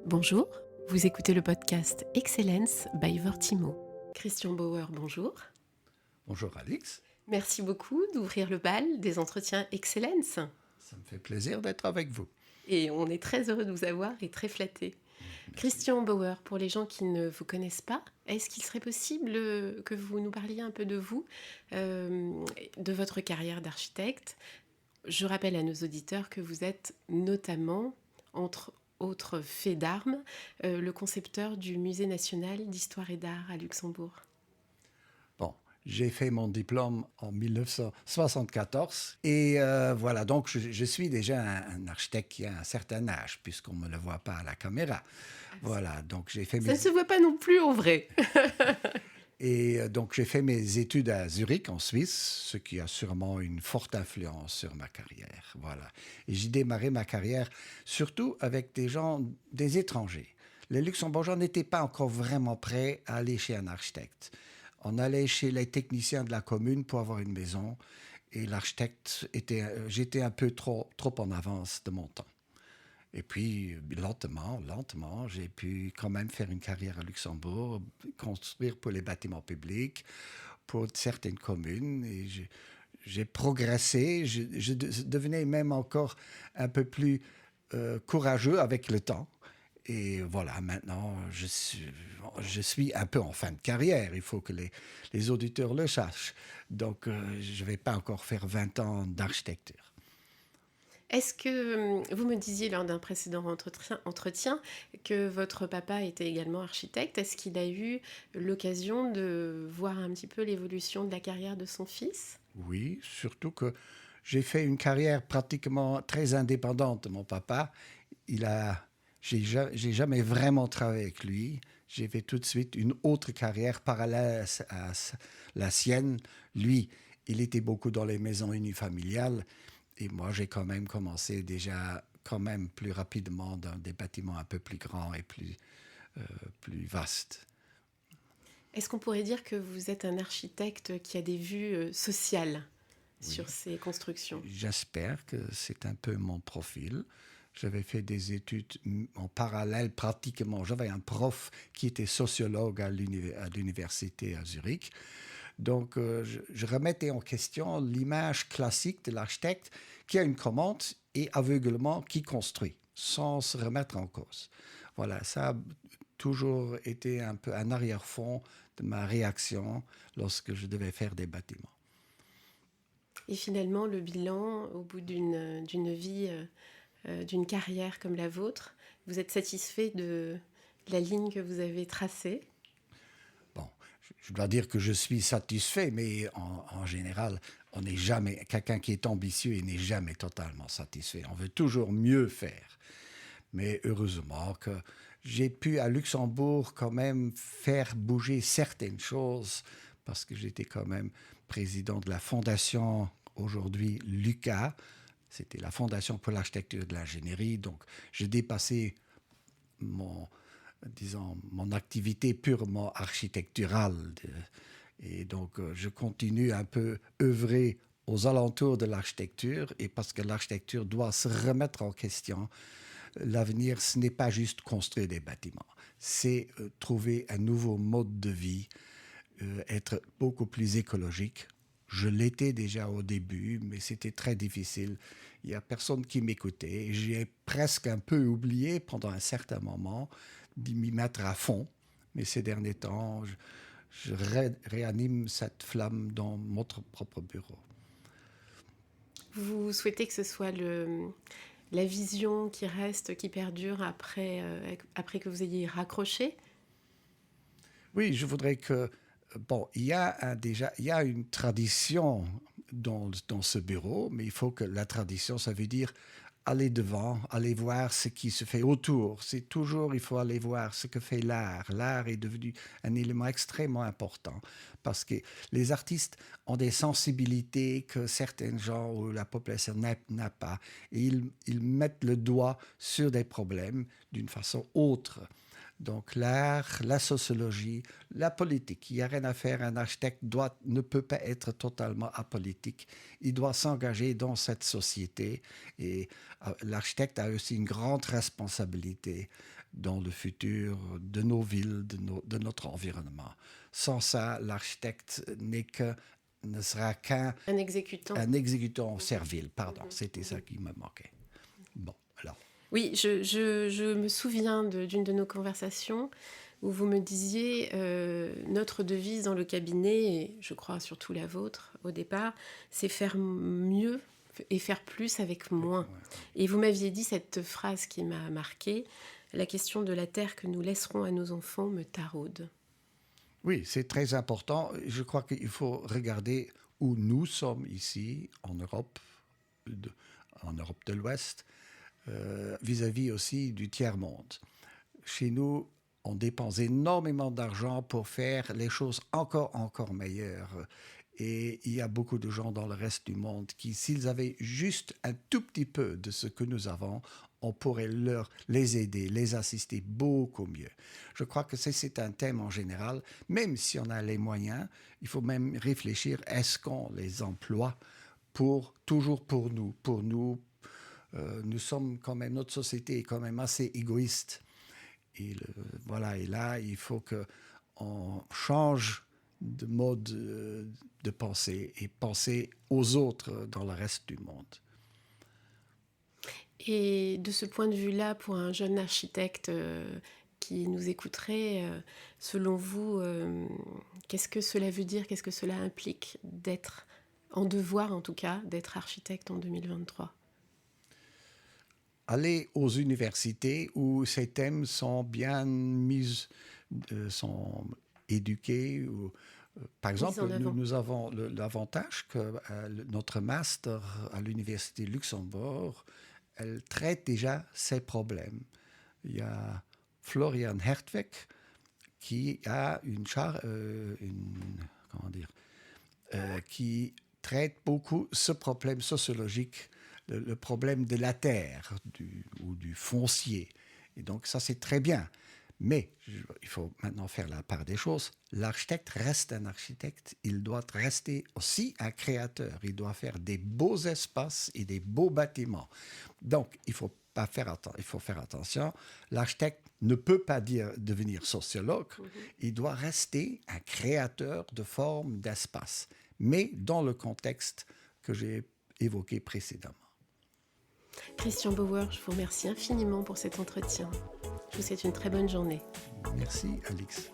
Bonjour, vous écoutez le podcast Excellence by Vortimo. Christian Bauer, bonjour. Bonjour Alix, Merci beaucoup d'ouvrir le bal des entretiens Excellence. ça me fait plaisir d'être avec vous. Et on est très heureux de vous avoir et très flattés. Merci. Christian Bauer, pour les gens qui ne vous connaissent pas, est-ce qu'il serait possible que vous nous parliez un peu de vous, de votre carrière d'architecte? Je rappelle à nos auditeurs que vous êtes notamment, entre autres faits d'armes, le concepteur du Musée national d'histoire et d'art à Luxembourg. Bon, j'ai fait mon diplôme en 1974 et voilà, donc je suis déjà un architecte qui a un certain âge puisqu'on ne me le voit pas à la caméra. Voilà, donc j'ai fait Ça ne se voit pas non plus en vrai. donc j'ai fait mes études à Zurich en Suisse, ce qui a sûrement une forte influence sur ma carrière. Voilà, et j'ai démarré ma carrière surtout avec des étrangers. Les Luxembourgeois n'étaient pas encore vraiment prêts à aller chez un architecte. On allait chez les techniciens de la commune pour avoir une maison et j'étais un peu trop en avance de mon temps. Et puis, lentement, j'ai pu quand même faire une carrière à Luxembourg, construire pour les bâtiments publics, pour certaines communes. Et j'ai progressé, je devenais même encore un peu plus courageux avec le temps. Et voilà, maintenant, je suis un peu en fin de carrière. Il faut que les auditeurs le sachent. Donc, je ne vais pas encore faire 20 ans d'architecture. Est-ce que vous me disiez lors d'un précédent entretien que votre papa était également architecte? Est-ce qu'il a eu l'occasion de voir un petit peu l'évolution de la carrière de son fils? Oui, surtout que j'ai fait une carrière pratiquement très indépendante de mon papa. J'ai jamais vraiment travaillé avec lui. J'ai fait tout de suite une autre carrière parallèle à la sienne. Lui, il était beaucoup dans les maisons unifamiliales et moi, j'ai quand même commencé déjà quand même plus rapidement dans des bâtiments un peu plus grands et plus vastes. Est-ce qu'on pourrait dire que vous êtes un architecte qui a des vues sociales Oui. sur ses constructions? J'espère que c'est un peu mon profil. J'avais fait des études en parallèle pratiquement. J'avais un prof qui était sociologue à l'université à Zurich. Donc, je remettais en question l'image classique de l'architecte qui a une commande et aveuglement qui construit, sans se remettre en cause. Voilà, ça a toujours été un peu un arrière-fond de ma réaction lorsque je devais faire des bâtiments. Et finalement, le bilan, au bout d'une vie, d'une carrière comme la vôtre, vous êtes satisfait de la ligne que vous avez tracée? Bon, je dois dire que je suis satisfait, mais en général, on n'est jamais, quelqu'un qui est ambitieux, il n'est jamais totalement satisfait. On veut toujours mieux faire. Mais heureusement que j'ai pu à Luxembourg quand même faire bouger certaines choses parce que j'étais quand même président de la fondation aujourd'hui LUCA. C'était la Fondation pour l'architecture et de l'ingénierie. Donc, j'ai dépassé mon, mon activité purement architecturale. Et donc, je continue un peu œuvrer aux alentours de l'architecture, et parce que l'architecture doit se remettre en question. L'avenir, ce n'est pas juste construire des bâtiments, c'est trouver un nouveau mode de vie, être beaucoup plus écologique. Je l'étais déjà au début, mais c'était très difficile. Il n'y a personne qui m'écoutait. J'ai presque un peu oublié pendant un certain moment de m'y mettre à fond. Mais ces derniers temps, je réanime cette flamme dans notre propre bureau. Vous souhaitez que ce soit la vision qui reste, qui perdure après que vous ayez raccroché? Oui, je voudrais que... Bon, il y a une tradition dans ce bureau, mais il faut que la tradition, ça veut dire aller devant, aller voir ce qui se fait autour. C'est toujours, il faut aller voir ce que fait l'art. L'art est devenu un élément extrêmement important parce que les artistes ont des sensibilités que certains gens ou la population n'a pas. Et ils mettent le doigt sur des problèmes d'une façon autre. Donc l'art, la sociologie, la politique. Il n'y a rien à faire. Un architecte ne peut pas être totalement apolitique. Il doit s'engager dans cette société. Et l'architecte a aussi une grande responsabilité dans le futur de nos villes, de notre environnement. Sans ça, l'architecte ne sera qu'un Un exécutant. un exécutant servile. Pardon, c'était ça qui me manquait. Bon, alors. Oui, je me souviens d'une de nos conversations où vous me disiez notre devise dans le cabinet, et je crois surtout la vôtre au départ, c'est faire mieux et faire plus avec moins. Et vous m'aviez dit cette phrase qui m'a marquée, la question de la terre que nous laisserons à nos enfants me taraude. Oui, c'est très important. Je crois qu'il faut regarder où nous sommes ici, en Europe de l'Ouest, vis-à-vis aussi du tiers-monde. Chez nous, on dépense énormément d'argent pour faire les choses encore meilleures. Et il y a beaucoup de gens dans le reste du monde qui, s'ils avaient juste un tout petit peu de ce que nous avons, on pourrait les aider, les assister beaucoup mieux. Je crois que c'est un thème en général. Même si on a les moyens, il faut même réfléchir, est-ce qu'on les emploie toujours pour nous. Nous sommes quand même, notre société est quand même assez égoïste. Et et là, il faut qu'on change de mode de pensée et penser aux autres dans le reste du monde. Et de ce point de vue-là, pour un jeune architecte qui nous écouterait, selon vous, qu'est-ce que cela veut dire, qu'est-ce que cela implique d'être, en devoir en tout cas, d'être architecte en 2023 ? Aller aux universités où ces thèmes sont bien sont éduqués. Par exemple, nous avons l'avantage que notre master à l'Université de Luxembourg, elle traite déjà ces problèmes. Il y a Florian Hertweg qui a qui traite beaucoup ce problème sociologique, le problème de la terre ou du foncier. Et donc ça, c'est très bien. Mais il faut maintenant faire la part des choses. L'architecte reste un architecte. Il doit rester aussi un créateur. Il doit faire des beaux espaces et des beaux bâtiments. Donc, il faut faire attention. L'architecte ne peut pas devenir sociologue. Il doit rester un créateur de formes, d'espace, mais dans le contexte que j'ai évoqué précédemment. Christian Bauer, je vous remercie infiniment pour cet entretien. Je vous souhaite une très bonne journée. Merci, Alix.